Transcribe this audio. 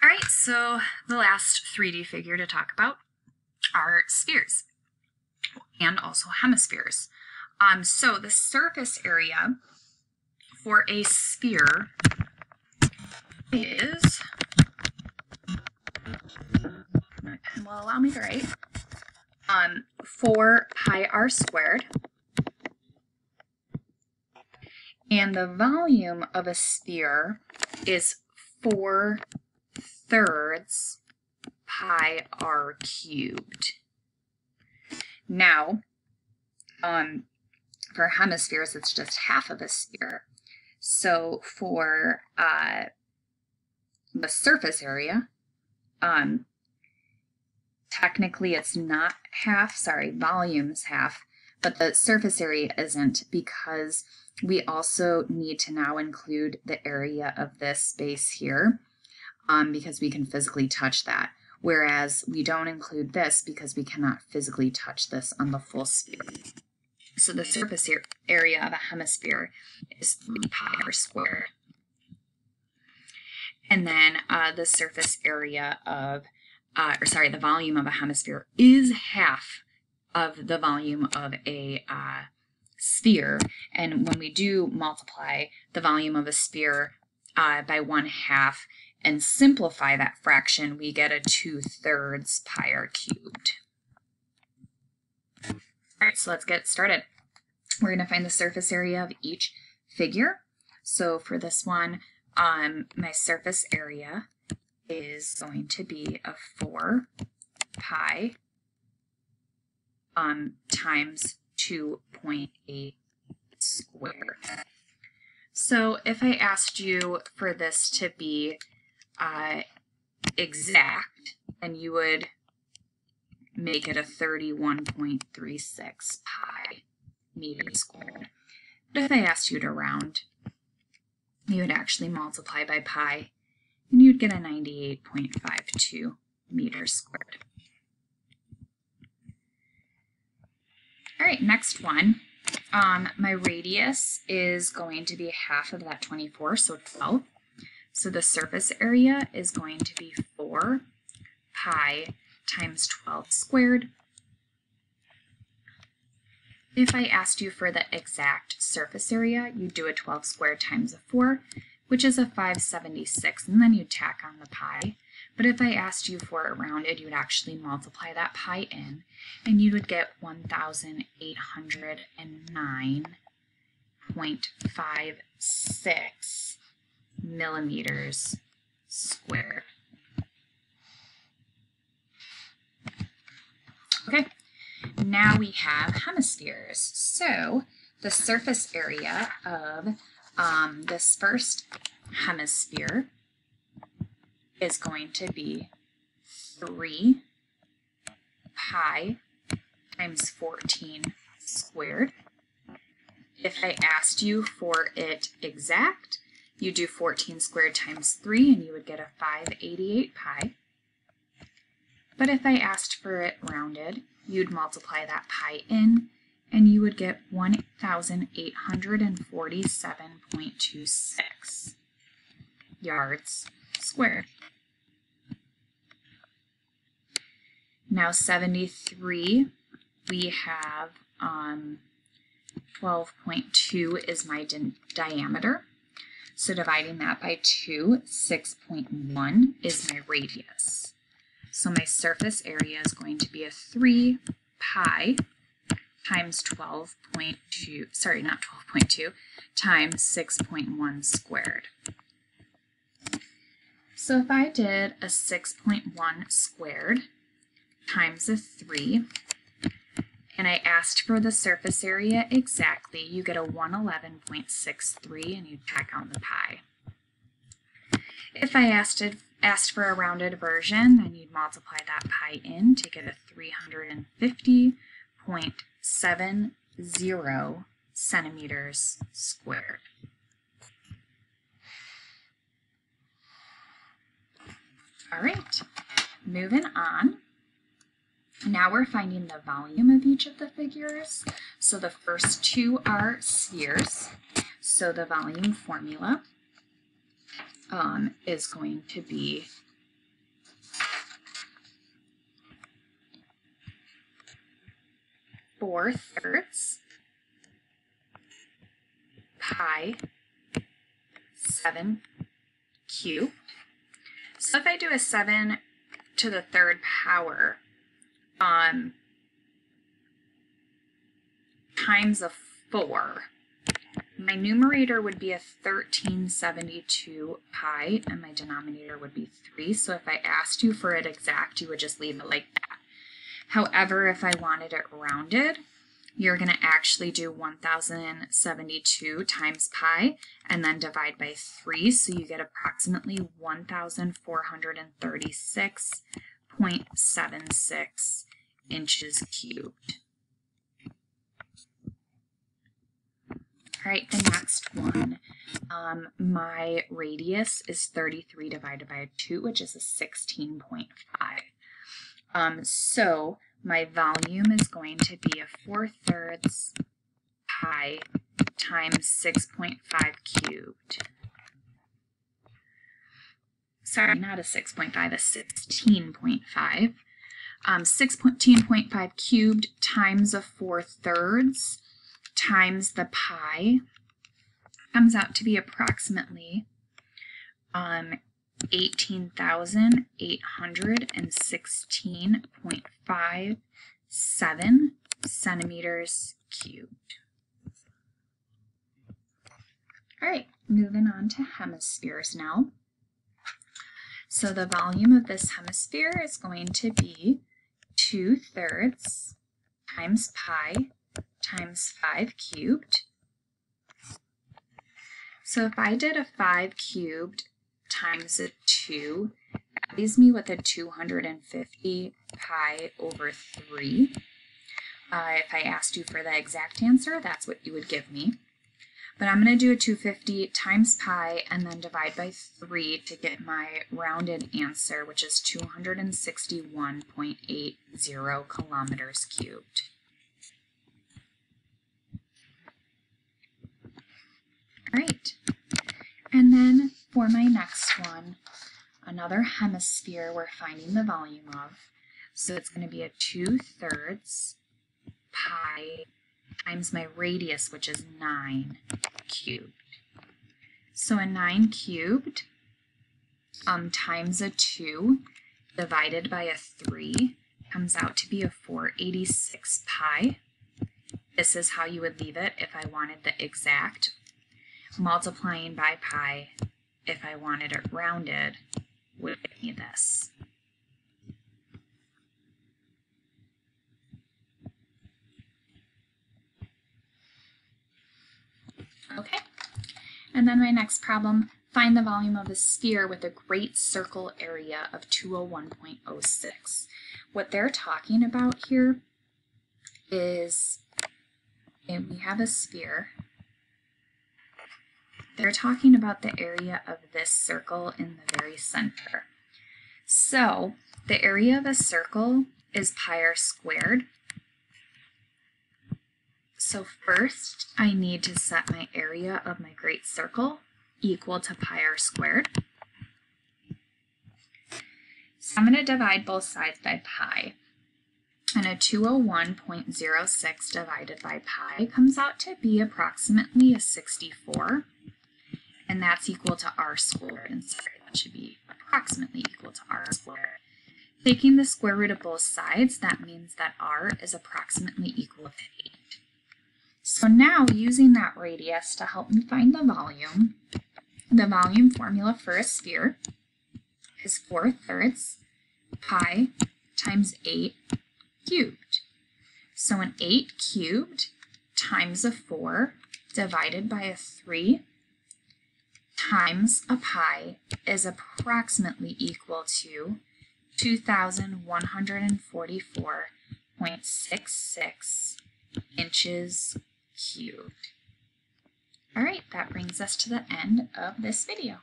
All right, so the last 3D figure to talk about are spheres and also hemispheres. So the surface area for a sphere is, my pen will allow me to write, 4 pi r squared. And the volume of a sphere is 4/3 pi r cubed. Now, for hemispheres, it's just half of a sphere. So for the surface area, technically it's not half, sorry, volume's half, but the surface area isn't, because we also need to now include the area of this space here, because we can physically touch that. Whereas we don't include this because we cannot physically touch this on the full sphere. So the surface area of a hemisphere is 3 pi r squared. And then the surface area of, the volume of a hemisphere is half of the volume of a sphere. And when we do multiply the volume of a sphere by 1/2 and simplify that fraction, we get a 2/3 pi r cubed. All right, so let's get started. We're going to find the surface area of each figure. So for this one, my surface area is going to be a 4 pi times 2.8 squared. So if I asked you for this to be exact, then you would make it a 31.36 pi meters squared. But if I asked you to round, you would actually multiply by pi, and you'd get a 98.52 meters squared. All right, next one. My radius is going to be half of that 24, so 12. So the surface area is going to be 4 pi times 12 squared. If I asked you for the exact surface area, you'd do a 12 squared times a 4, which is a 576, and then you'd tack on the pi. But if I asked you for it rounded, you'd actually multiply that pi in, and you would get 1,809.56 millimeters squared. Okay, now we have hemispheres. So the surface area of this first hemisphere is going to be 3 pi times 14 squared. If I asked you for it exact, you do 14 squared times 3 and you would get a 588 pi. But if I asked for it rounded, you'd multiply that pi in and you would get 1,847.26 yards squared. Now 73, we have 12.2 is my diameter. So dividing that by 2, 6.1 is my radius. So my surface area is going to be a 3 pi times 12.2, sorry, not 12.2, times 6.1 squared. So if I did a 6.1 squared times a 3, and I asked for the surface area exactly, you get a 111.63 and you tack on the pi. If I asked for a rounded version, then you'd multiply that pi in to get a 350.70 centimeters squared. All right, moving on. Now we're finding the volume of each of the figures. So the first two are spheres. So the volume formula is going to be 4/3 pi 7 cubed. So if I do a 7 to the 3rd power times a 4, my numerator would be a 1372 pi, and my denominator would be 3. So if I asked you for it exact, you would just leave it like that. However, if I wanted it rounded, you're going to actually do 1072 times pi and then divide by 3, so you get approximately 1436.76 inches cubed. All right, the next one, my radius is 33 divided by 2, which is a 16.5. So my volume is going to be a 4/3 pi times 6.5 cubed. Sorry, not a 6.5, a 16.5. 16.5 cubed times a 4/3 times the pi comes out to be approximately 18,816.57 centimeters cubed. All right, moving on to hemispheres now. So the volume of this hemisphere is going to be 2/3 times pi times 5 cubed. So if I did a 5 cubed times a 2, that leaves me with a 250 pi over 3. If I asked you for the exact answer, that's what you would give me. But I'm going to do a 250 times pi and then divide by 3 to get my rounded answer, which is 261.80 kilometers cubed. All right, and then for my next one, another hemisphere we're finding the volume of. So it's going to be a 2/3 pi times my radius, which is 9 cubed. So a 9 cubed times a 2 divided by a 3 comes out to be a 486 pi. This is how you would leave it if I wanted the exact. Multiplying by pi, if I wanted it rounded, would give me this. Okay, and then my next problem, find the volume of a sphere with a great circle area of 201.06. What they're talking about here is, we have a sphere. They're talking about the area of this circle in the very center. So the area of a circle is pi r squared. So first I need to set my area of my great circle equal to pi r squared. So I'm going to divide both sides by pi. And a 201.06 divided by pi comes out to be approximately a 64. And that's equal to r squared. And sorry, that should be approximately equal to r squared. Taking the square root of both sides, that means that r is approximately equal to 8. So now, using that radius to help me find the volume formula for a sphere is 4/3 pi times 8 cubed. So an 8 cubed times a 4 divided by a 3 times a pi is approximately equal to 2,144.66 inches cubed. All right, that brings us to the end of this video.